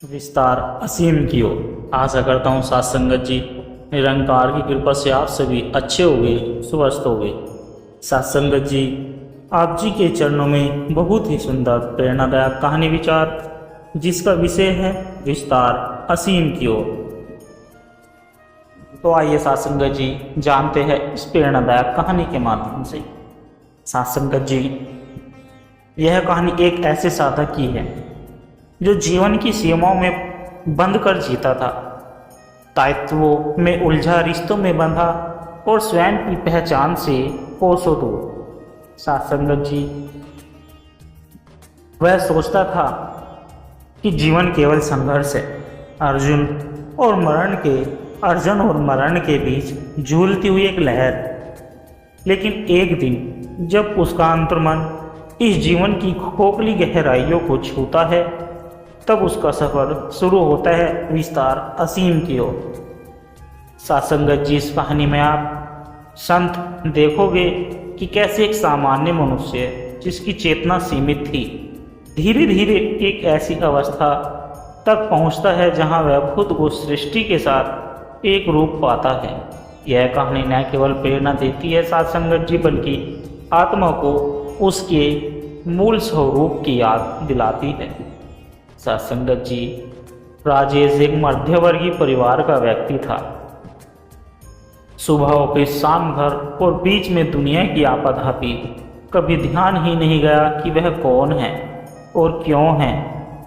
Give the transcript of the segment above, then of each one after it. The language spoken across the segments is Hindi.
विस्तार असीम की ओर। आशा करता हूँ साथ संगत जी निरंकार की कृपा से आप सभी अच्छे हो गए, स्वस्थ हो गए। साथ संगत जी, आप जी के चरणों में बहुत ही सुंदर प्रेरणादायक कहानी विचार, जिसका विषय है विस्तार असीम की ओर। तो आइए साथ संगत जी जानते हैं इस प्रेरणादायक कहानी के माध्यम से। साथ संगत जी, यह कहानी एक ऐसे साधक की है जो जीवन की सीमाओं में बंद कर जीता था, दायित्वों में उलझा, रिश्तों में बंधा और स्वयं की पहचान से कोसों दूर। साथ संगत जी, वह सोचता था कि जीवन केवल संघर्ष है, अर्जुन और मरण के बीच झूलती हुई एक लहर। लेकिन एक दिन जब उसका अंतर्मन इस जीवन की खोखली गहराइयों को छूता है, तब उसका सफर शुरू होता है विस्तार असीम की ओर। साथ संगत जी, इस कहानी में आप संत देखोगे कि कैसे एक सामान्य मनुष्य जिसकी चेतना सीमित थी, धीरे धीरे एक ऐसी अवस्था तक पहुंचता है जहां वह खुद को सृष्टि के साथ एक रूप पाता है। यह कहानी न केवल प्रेरणा देती है साथ संगत जी, बल्कि आत्मा को उसके मूल स्वरूप की याद दिलाती है। साथ संगत जी, राजेश एक मध्यवर्गीय परिवार का व्यक्ति था। सुबह ऑफिस, शाम घर और बीच में दुनिया की आपाधापी। कभी ध्यान ही नहीं गया कि वह कौन है और क्यों है।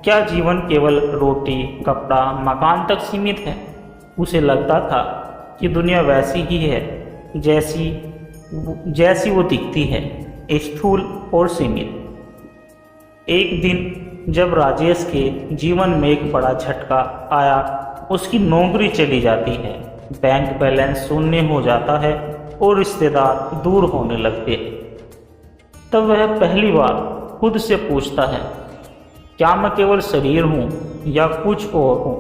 क्या जीवन केवल रोटी, कपड़ा, मकान तक सीमित है? उसे लगता था कि दुनिया वैसी ही है जैसी वो दिखती है, स्थूल और सीमित। एक दिन जब राजेश के जीवन में एक बड़ा झटका आया, उसकी नौकरी चली जाती है, बैंक बैलेंस शून्य हो जाता है और रिश्तेदार दूर होने लगते हैं। तब वह पहली बार खुद से पूछता है, क्या मैं केवल शरीर हूँ या कुछ और हूँ?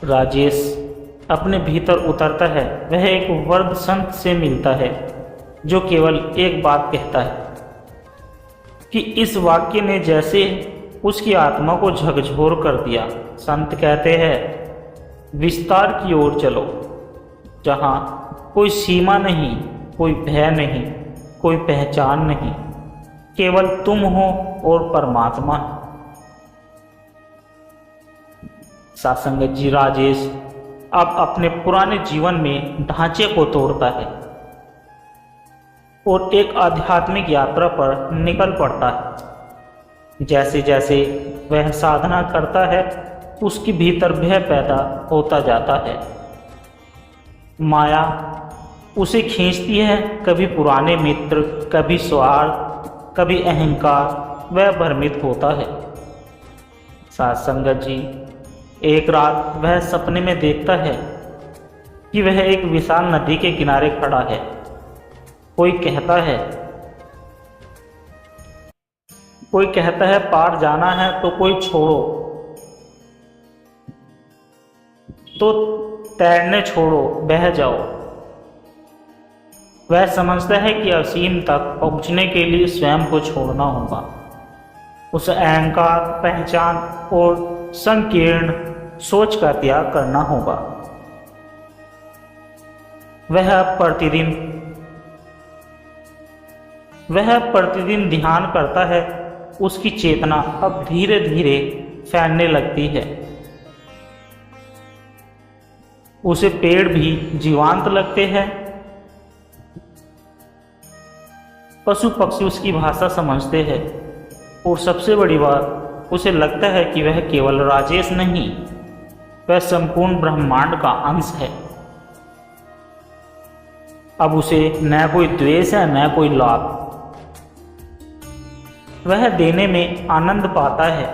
राजेश अपने भीतर उतरता है। वह एक वृद्ध संत से मिलता है जो केवल एक बात कहता है कि इस वाक्य ने जैसे उसकी आत्मा को झकझोर कर दिया। संत कहते हैं, विस्तार की ओर चलो, जहाँ कोई सीमा नहीं, कोई भय नहीं, कोई पहचान नहीं, केवल तुम हो और परमात्मा। साथ संगत जी, राजेश अब अपने पुराने जीवन में ढांचे को तोड़ता है और एक आध्यात्मिक यात्रा पर निकल पड़ता है। जैसे जैसे वह साधना करता है, उसके भीतर भय पैदा होता जाता है। माया उसे खींचती है, कभी पुराने मित्र, कभी स्वार्थ, कभी अहंकार। वह भ्रमित होता है। साथ संगत जी, एक रात वह सपने में देखता है कि वह एक विशाल नदी के किनारे खड़ा है। कोई कहता है पार जाना है, तो कोई छोड़ो, तो तैरने छोड़ो, बह जाओ। वह समझता है कि असीम तक पहुंचने के लिए स्वयं को छोड़ना होगा। उसे अहंकार, पहचान और संकीर्ण सोच का त्याग करना होगा। वह प्रतिदिन ध्यान करता है। उसकी चेतना अब धीरे धीरे फैलने लगती है। उसे पेड़ भी जीवंत लगते हैं, पशु पक्षी उसकी भाषा समझते हैं, और सबसे बड़ी बात, उसे लगता है कि वह केवल राजेश नहीं, वह संपूर्ण ब्रह्मांड का अंश है। अब उसे न कोई द्वेष है, न कोई लाभ। वह देने में आनंद पाता है,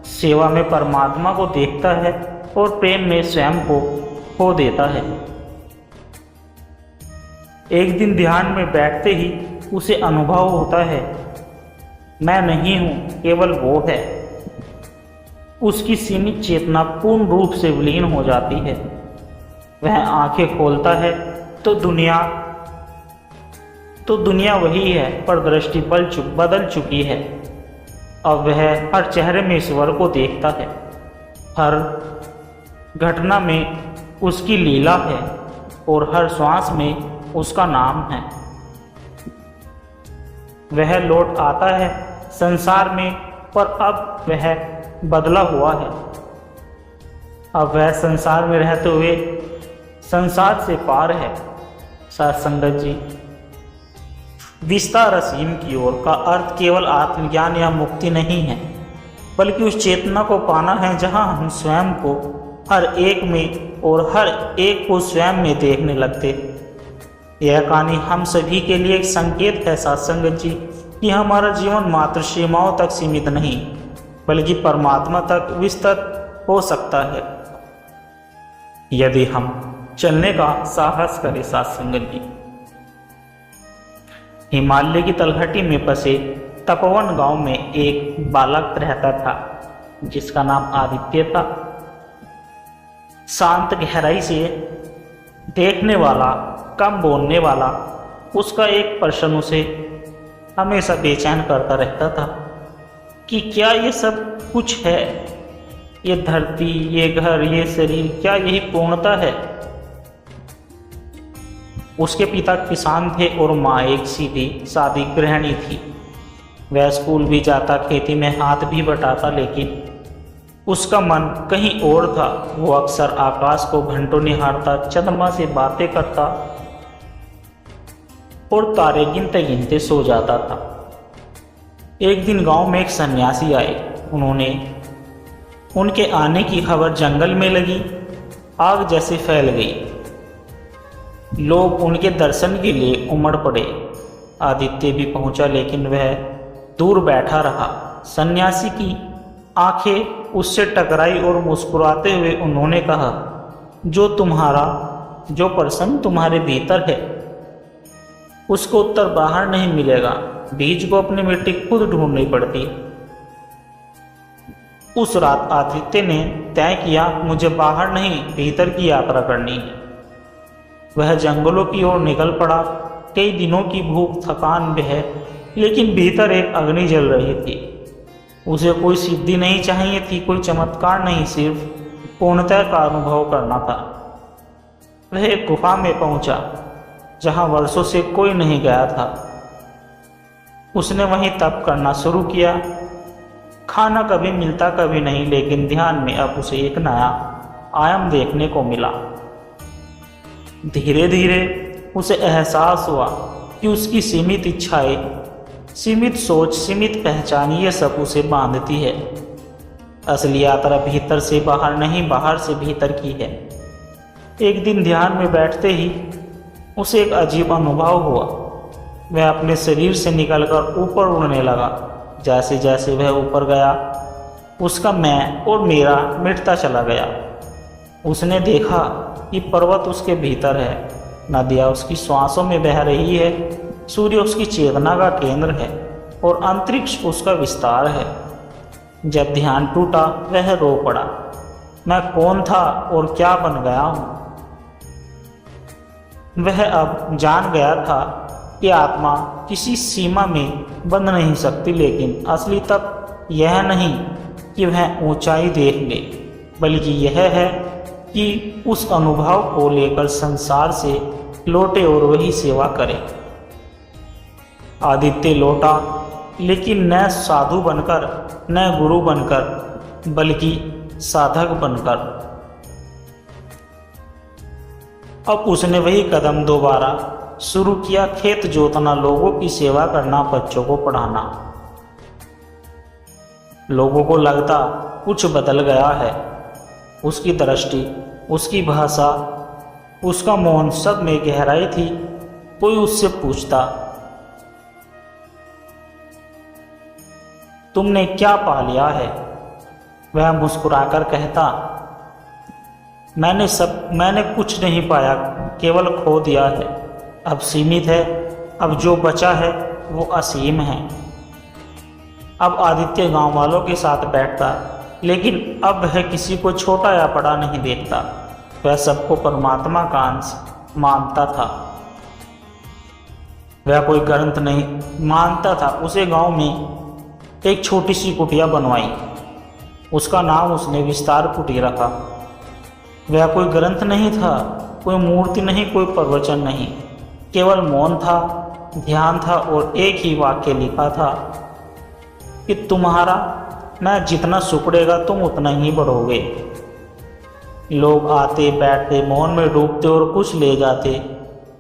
सेवा में परमात्मा को देखता है और प्रेम में स्वयं को खो देता है। एक दिन ध्यान में बैठते ही उसे अनुभव होता है, मैं नहीं हूं, केवल वो है। उसकी सीमित चेतना पूर्ण रूप से विलीन हो जाती है। वह आंखें खोलता है तो दुनिया वही है, पर दृष्टि बदल चुकी है। अब वह हर चेहरे में ईश्वर को देखता है, हर घटना में उसकी लीला है और हर श्वास में उसका नाम है। वह लौट आता है संसार में, पर अब वह बदला हुआ है। अब वह संसार में रहते हुए संसार से पार है। साथ संगत जी, विस्तार असीम की ओर का अर्थ केवल आत्मज्ञान या मुक्ति नहीं है, बल्कि उस चेतना को पाना है जहां हम स्वयं को हर एक में और हर एक को स्वयं में देखने लगते। यह कहानी हम सभी के लिए एक संकेत है साथ संगत जी, कि हमारा जीवन मात्र सीमाओं तक सीमित नहीं, बल्कि परमात्मा तक विस्तृत हो सकता है, यदि हम चलने का साहस करें साथ संगत जी। हिमालय की तलहटी में बसे तपोवन गांव में एक बालक रहता था, जिसका नाम आदित्य था। शांत, गहराई से देखने वाला, कम बोलने वाला। उसका एक प्रश्न उसे हमेशा बेचैन करता रहता था कि क्या ये सब कुछ है? ये धरती, ये घर, ये शरीर, क्या यही पूर्णता है? उसके पिता किसान थे और माँ एक सीधी सादी गृहिणी थी। वह स्कूल भी जाता, खेती में हाथ भी बटाता, लेकिन उसका मन कहीं और था। वो अक्सर आकाश को घंटों निहारता, चंद्रमा से बातें करता और तारे गिनते गिनते सो जाता था। एक दिन गांव में एक सन्यासी आए। उनके आने की खबर जंगल में लगी, आग जैसे फैल गई। लोग उनके दर्शन के लिए उमड़ पड़े। आदित्य भी पहुंचा, लेकिन वह दूर बैठा रहा। सन्यासी की आंखें उससे टकराई और मुस्कुराते हुए उन्होंने कहा, जो प्रश्न तुम्हारे भीतर है, उसको उत्तर बाहर नहीं मिलेगा। बीज को अपनी मिट्टी खुद ढूंढनी पड़ती। उस रात आदित्य ने तय किया, मुझे बाहर नहीं, भीतर की यात्रा करनी है। वह जंगलों की ओर निकल पड़ा। कई दिनों की भूख, थकान वह, लेकिन भीतर एक अग्नि जल रही थी। उसे कोई सिद्धि नहीं चाहिए थी, कोई चमत्कार नहीं, सिर्फ पूर्णता का अनुभव करना था। वह एक गुफा में पहुंचा जहां वर्षों से कोई नहीं गया था। उसने वहीं तप करना शुरू किया। खाना कभी मिलता कभी नहीं, लेकिन ध्यान में अब उसे एक नया आयाम देखने को मिला। धीरे धीरे उसे एहसास हुआ कि उसकी सीमित इच्छाएं, सीमित सोच, सीमित पहचान, ये सब उसे बांधती है। असली यात्रा भीतर से बाहर नहीं, बाहर से भीतर की है। एक दिन ध्यान में बैठते ही उसे एक अजीब अनुभव हुआ। वह अपने शरीर से निकलकर ऊपर उड़ने लगा। जैसे जैसे वह ऊपर गया, उसका मैं और मेरा मिटता चला गया। उसने देखा कि पर्वत उसके भीतर है, नदियाँ उसकी श्वासों में बह रही है, सूर्य उसकी चेतना का केंद्र है और अंतरिक्ष उसका विस्तार है। जब ध्यान टूटा, वह रो पड़ा। मैं कौन था और क्या बन गया हूँ? वह अब जान गया था कि आत्मा किसी सीमा में बंध नहीं सकती, लेकिन असली तप यह नहीं कि वह ऊंचाई देख ले, बल्कि यह है कि उस अनुभव को लेकर संसार से लौटे और वही सेवा करे। आदित्य लौटा, लेकिन न साधु बनकर, न गुरु बनकर, बल्कि साधक बनकर। अब उसने वही कदम दोबारा शुरू किया, खेत जोतना, लोगों की सेवा करना, बच्चों को पढ़ाना। लोगों को लगता कुछ बदल गया है। उसकी दृष्टि, उसकी भाषा, उसका मौन, सब में गहराई थी। कोई उससे पूछता, तुमने क्या पा लिया है? वह मुस्कुराकर कहता, मैंने कुछ नहीं पाया, केवल खो दिया है। अब सीमित है, अब जो बचा है वो असीम है। अब आदित्य गांव वालों के साथ बैठता, लेकिन अब वह किसी को छोटा या बड़ा नहीं देखता। वह सबको परमात्मा का अंश मानता था। वह कोई ग्रंथ नहीं मानता था। उसे गांव में एक छोटी सी कुटिया बनवाई। उसका नाम उसने विस्तार कुटी रखा। वह कोई ग्रंथ नहीं था, कोई मूर्ति नहीं, कोई प्रवचन नहीं, केवल मौन था, ध्यान था और एक ही वाक्य लिखा था कि तुम्हारा मैं जितना सुकड़ेगा तुम उतना ही बढ़ोगे। लोग आते बैठते मौन में डूबते और कुछ ले जाते,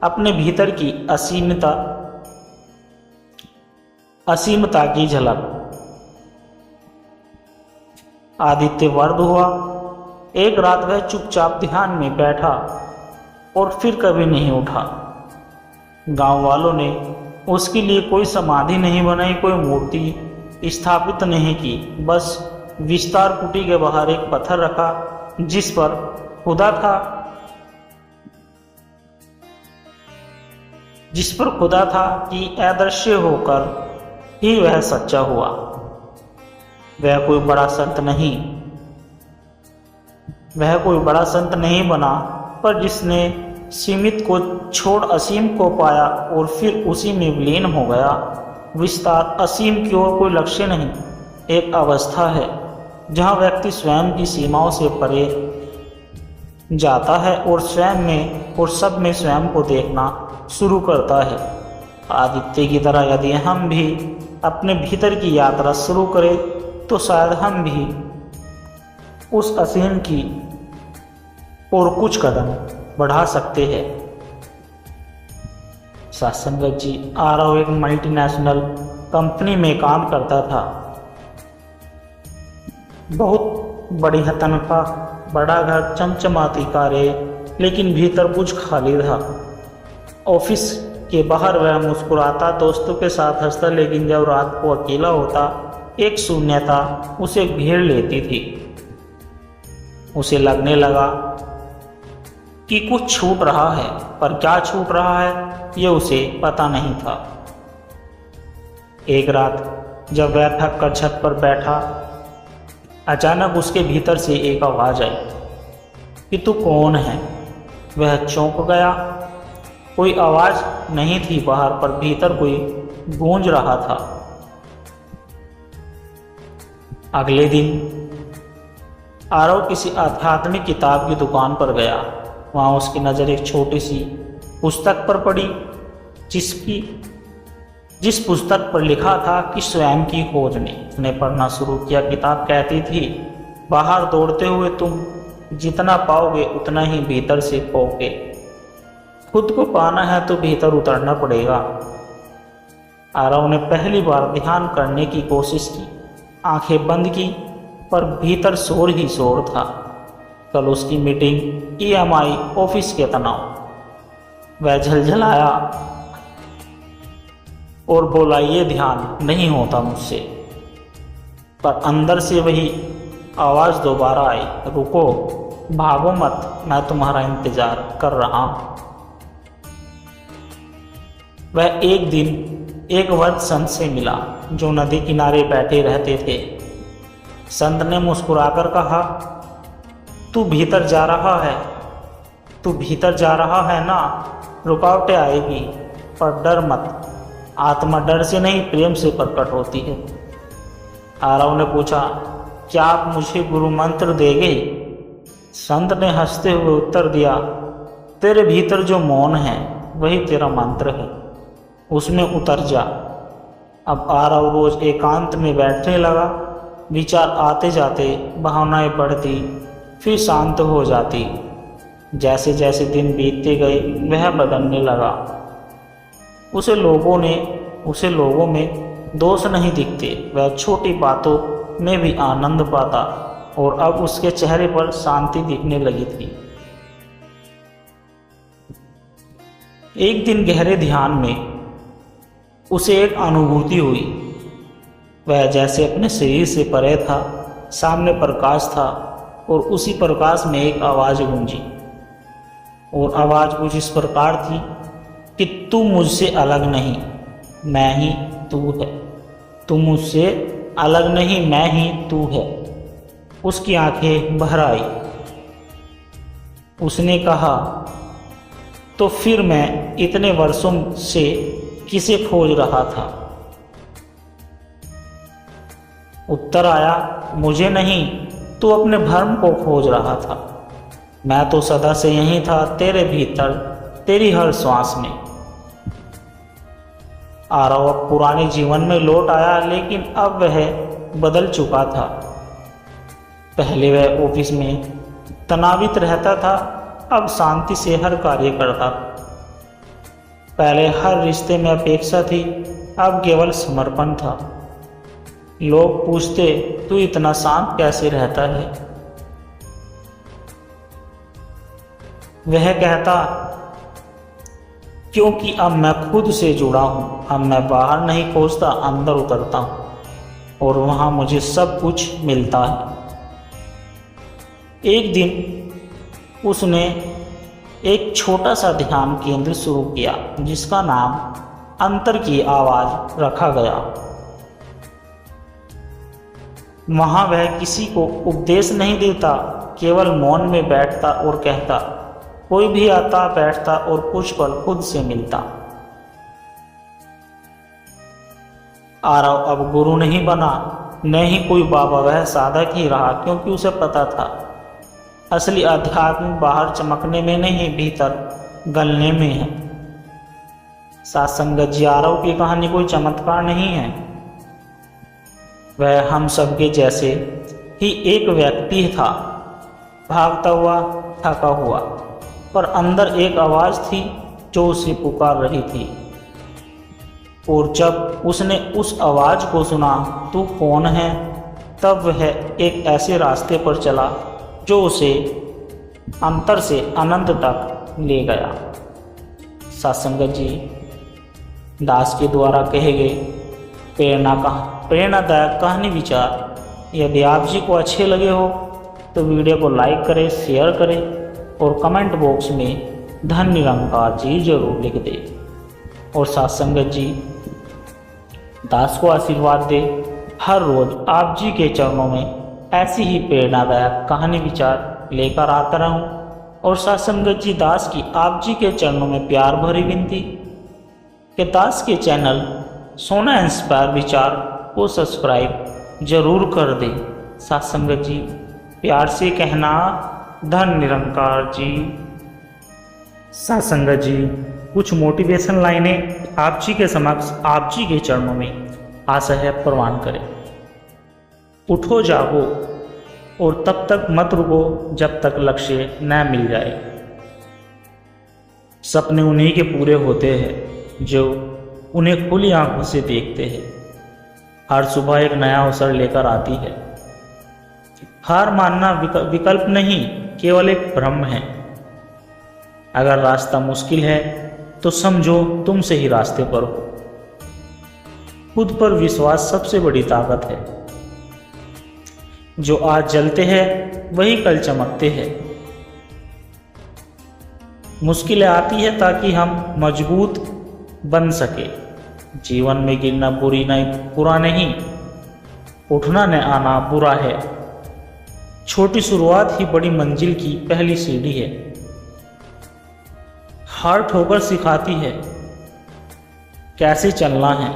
अपने भीतर की असीमता की झलक। आदित्य वर्द हुआ। एक रात वह चुपचाप ध्यान में बैठा और फिर कभी नहीं उठा। गांव वालों ने उसके लिए कोई समाधि नहीं बनाई, कोई मूर्ति स्थापित नहीं की, बस विस्तार कुटी के बाहर एक पत्थर रखा जिस पर खुदा था कि अदृश्य होकर ही वह सच्चा हुआ। वह कोई बड़ा संत नहीं बना, पर जिसने सीमित को छोड़ असीम को पाया और फिर उसी में विलीन हो गया। विस्तार असीम की ओर कोई लक्ष्य नहीं, एक अवस्था है जहाँ व्यक्ति स्वयं की सीमाओं से परे जाता है और स्वयं में और सब में स्वयं को देखना शुरू करता है। आदित्य की तरह यदि हम भी अपने भीतर की यात्रा शुरू करें तो शायद हम भी उस असीम की और कुछ कदम बढ़ा सकते हैं। सत्संगत जी आरव एक मल्टीनेशनल कंपनी में काम करता था। बहुत बड़ी तनख्वाह, बड़ा घर, चमचमाती कारें, लेकिन भीतर कुछ खाली था। ऑफिस के बाहर वह मुस्कुराता, दोस्तों के साथ हंसता, लेकिन जब रात को अकेला होता एक शून्यता उसे घेर लेती थी। उसे लगने लगा कि कुछ छूट रहा है, पर क्या छूट रहा है ये उसे पता नहीं था। एक रात जब वह थक कर छत पर बैठा, अचानक उसके भीतर से एक आवाज़ आई कि तू कौन है। वह चौंक गया। कोई आवाज़ नहीं थी बाहर, पर भीतर कोई गूंज रहा था। अगले दिन आरव किसी आध्यात्मिक किताब की दुकान पर गया। वहाँ उसकी नज़र एक छोटी सी पुस्तक पर पड़ी, जिस पुस्तक पर लिखा था कि स्वयं की खोज में। उसने पढ़ना शुरू किया। किताब कहती थी, बाहर दौड़ते हुए तुम जितना पाओगे उतना ही भीतर से खोगे। खुद को पाना है तो भीतर उतरना पड़ेगा। आरव ने पहली बार ध्यान करने की कोशिश की, आंखें बंद की, पर भीतर शोर ही शोर था। कल उसकी मीटिंग, EMI, ऑफिस के तनाव। वह झलझलाया और बोला, ये ध्यान नहीं होता मुझसे। पर अंदर से वही आवाज़ दोबारा आई, रुको, भागो मत, मैं तुम्हारा इंतजार कर रहा हूँ। वह एक दिन एक वृद्ध संत से मिला जो नदी किनारे बैठे रहते थे। संत ने मुस्कुराकर कहा, तू भीतर जा रहा है ना। रुकावटें आएगी, पर डर मत। आत्मा डर से नहीं, प्रेम से प्रकट होती है। आरव ने पूछा, क्या आप मुझे गुरु मंत्र देंगे? संत ने हंसते हुए उत्तर दिया, तेरे भीतर जो मौन है वही तेरा मंत्र है, उसमें उतर जा। अब आरव रोज एकांत में बैठने लगा। विचार आते जाते, भावनाएं बढ़ती, फिर शांत हो जाती। जैसे जैसे दिन बीतते गए वह बदलने लगा। उसे लोगों में दोष नहीं दिखते। वह छोटी बातों में भी आनंद पाता और अब उसके चेहरे पर शांति दिखने लगी थी। एक दिन गहरे ध्यान में उसे एक अनुभूति हुई। वह जैसे अपने शरीर से परे था, सामने प्रकाश था और उसी प्रकाश में एक आवाज़ गूंजी। और आवाज़ कुछ इस प्रकार थी कि तू मुझसे अलग नहीं, मैं ही तू है। तू मुझसे अलग नहीं, मैं ही तू है। उसकी आंखें भर आई। उसने कहा, तो फिर मैं इतने वर्षों से किसे खोज रहा था? उत्तर आया, मुझे नहीं, तू अपने भ्रम को खोज रहा था। मैं तो सदा से यही था, तेरे भीतर, तेरी हर श्वास में। आरव अब पुराने जीवन में लौट आया, लेकिन अब वह बदल चुका था। पहले वह ऑफिस में तनावित रहता था, अब शांति से हर कार्य करता। पहले हर रिश्ते में अपेक्षा थी, अब केवल समर्पण था। लोग पूछते, तू इतना शांत कैसे रहता है? वह कहता, क्योंकि अब मैं खुद से जुड़ा हूं। अब मैं बाहर नहीं खोजता, अंदर उतरता हूं और वहां मुझे सब कुछ मिलता है। एक दिन उसने एक छोटा सा ध्यान केंद्र शुरू किया, जिसका नाम अंतर की आवाज रखा गया। वहां वह किसी को उपदेश नहीं देता, केवल मौन में बैठता और कहता। कोई भी आता, बैठता और कुछ पल खुद से मिलता। आरव अब गुरु नहीं बना, न ही कोई बाबा, वह साधक ही रहा, क्योंकि उसे पता था असली अध्यात्म बाहर चमकने में नहीं, भीतर गलने में है। सत्संग जी, आरव की कहानी कोई चमत्कार नहीं है। वह हम सबके जैसे ही एक व्यक्ति था, भागता हुआ, थका हुआ, पर अंदर एक आवाज थी जो उसे पुकार रही थी। और जब उसने उस आवाज को सुना, तू कौन है, तब वह एक ऐसे रास्ते पर चला जो उसे अंतर से अनंत तक ले गया। सत्संग जी दास के द्वारा कहे गए प्रेरणादायक कहानी विचार यदि आप जी को अच्छे लगे हो तो वीडियो को लाइक करें, शेयर करें और कमेंट बॉक्स में धन निरंकार जी जरूर लिख दें। और सत्संग जी दास को आशीर्वाद दे, हर रोज आप जी के चरणों में ऐसी ही प्रेरणादायक कहानी विचार लेकर आता रहूं। और सत्संग जी दास की आप जी के चरणों में प्यार भरी विनती कि दास के चैनल सोना इंस्पायर विचार को सब्सक्राइब जरूर कर दें। सत्संग जी प्यार से कहना, धन निरंकार जी। सत्संग जी कुछ मोटिवेशन लाइनें आप जी के समक्ष, आप जी के चरणों में आशा है प्रवान करें। उठो, जागो और तब तक मत रुको जब तक लक्ष्य न मिल जाए। सपने उन्हीं के पूरे होते हैं जो उन्हें खुली आंखों से देखते हैं। हर सुबह एक नया अवसर लेकर आती है। हार मानना विकल्प नहीं, केवल एक भ्रम है। अगर रास्ता मुश्किल है तो समझो तुम सही रास्ते पर हो। खुद पर विश्वास सबसे बड़ी ताकत है। जो आज जलते हैं वही कल चमकते हैं। मुश्किलें आती है ताकि हम मजबूत बन सके। जीवन में गिरना बुरा नहीं, उठना न आना बुरा है। छोटी शुरुआत ही बड़ी मंजिल की पहली सीढ़ी है। हार ठोकर सिखाती है कैसे चलना है।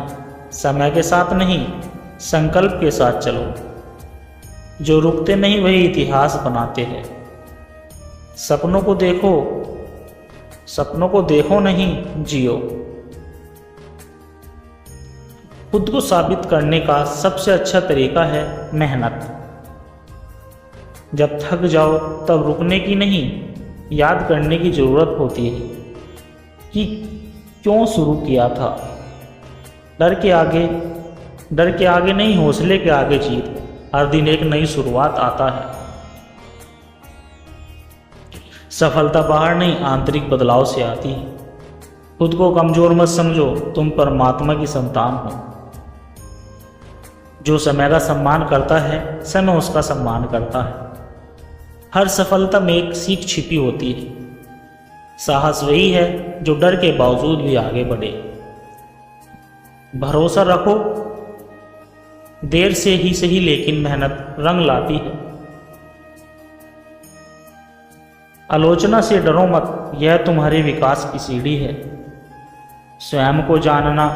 समय के साथ नहीं, संकल्प के साथ चलो। जो रुकते नहीं वही इतिहास बनाते हैं। सपनों को देखो नहीं, जियो। खुद को साबित करने का सबसे अच्छा तरीका है मेहनत। जब थक जाओ तब रुकने की नहीं, याद करने की जरूरत होती है कि क्यों शुरू किया था। डर के आगे नहीं, हौसले के आगे जीत। हर दिन एक नई शुरुआत आता है। सफलता बाहर नहीं, आंतरिक बदलाव से आती है। खुद को कमजोर मत समझो, तुम परमात्मा की संतान हो। जो समय का सम्मान करता है, समय उसका सम्मान करता है। हर सफलता में एक सीख छिपी होती है। साहस वही है जो डर के बावजूद भी आगे बढ़े। भरोसा रखो, देर से ही सही लेकिन मेहनत रंग लाती है। आलोचना से डरो मत, यह तुम्हारे विकास की सीढ़ी है। स्वयं को जानना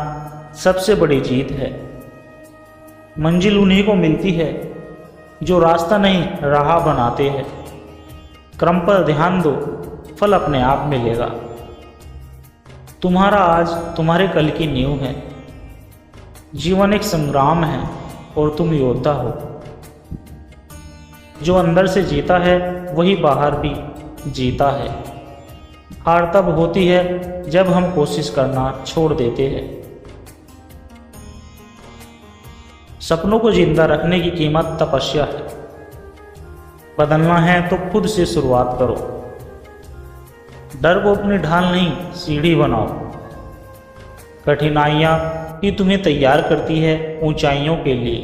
सबसे बड़ी जीत है। मंजिल उन्हीं को मिलती है जो रास्ता नहीं राह बनाते हैं। क्रम पर ध्यान दो, फल अपने आप मिलेगा। तुम्हारा आज तुम्हारे कल की नींव है। जीवन एक संग्राम है और तुम योद्धा हो। जो अंदर से जीता है वही बाहर भी जीता है। हार तब होती है जब हम कोशिश करना छोड़ देते हैं। सपनों को जिंदा रखने की कीमत तपस्या है। बदलना है तो खुद से शुरुआत करो। डर को अपनी ढाल नहीं सीढ़ी बनाओ। कठिनाइयाँ ही तुम्हें तैयार करती है ऊंचाइयों के लिए,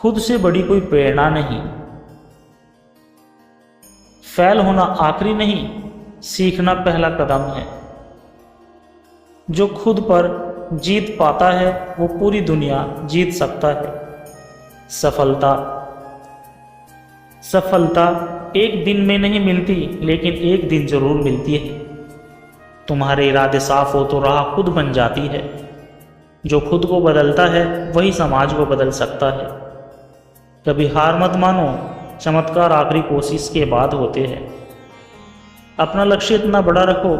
खुद से बड़ी कोई प्रेरणा नहीं। फेल होना आखिरी नहीं, सीखना पहला कदम है। जो खुद पर जीत पाता है वो पूरी दुनिया जीत सकता है। सफलता एक दिन में नहीं मिलती, लेकिन एक दिन जरूर मिलती है। तुम्हारे इरादे साफ हो तो राह खुद बन जाती है। जो खुद को बदलता है वही समाज को बदल सकता है। कभी हार मत मानो, चमत्कार आखिरी कोशिश के बाद होते हैं। अपना लक्ष्य इतना बड़ा रखो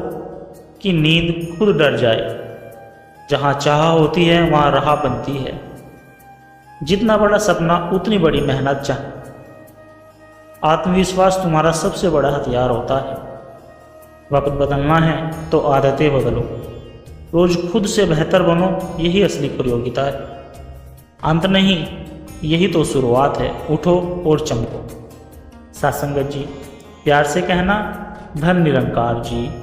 कि नींद खुद डर जाए। जहाँ चाह होती है वहाँ राह बनती है। जितना बड़ा सपना उतनी बड़ी मेहनत चाहिए। आत्मविश्वास तुम्हारा सबसे बड़ा हथियार होता है। वक्त बदलना है तो आदतें बदलो। रोज खुद से बेहतर बनो, यही असली प्रतियोगिता है। अंत नहीं, यही तो शुरुआत है। उठो और चमको। सत्संगत जी, प्यार से कहना, धन निरंकार जी।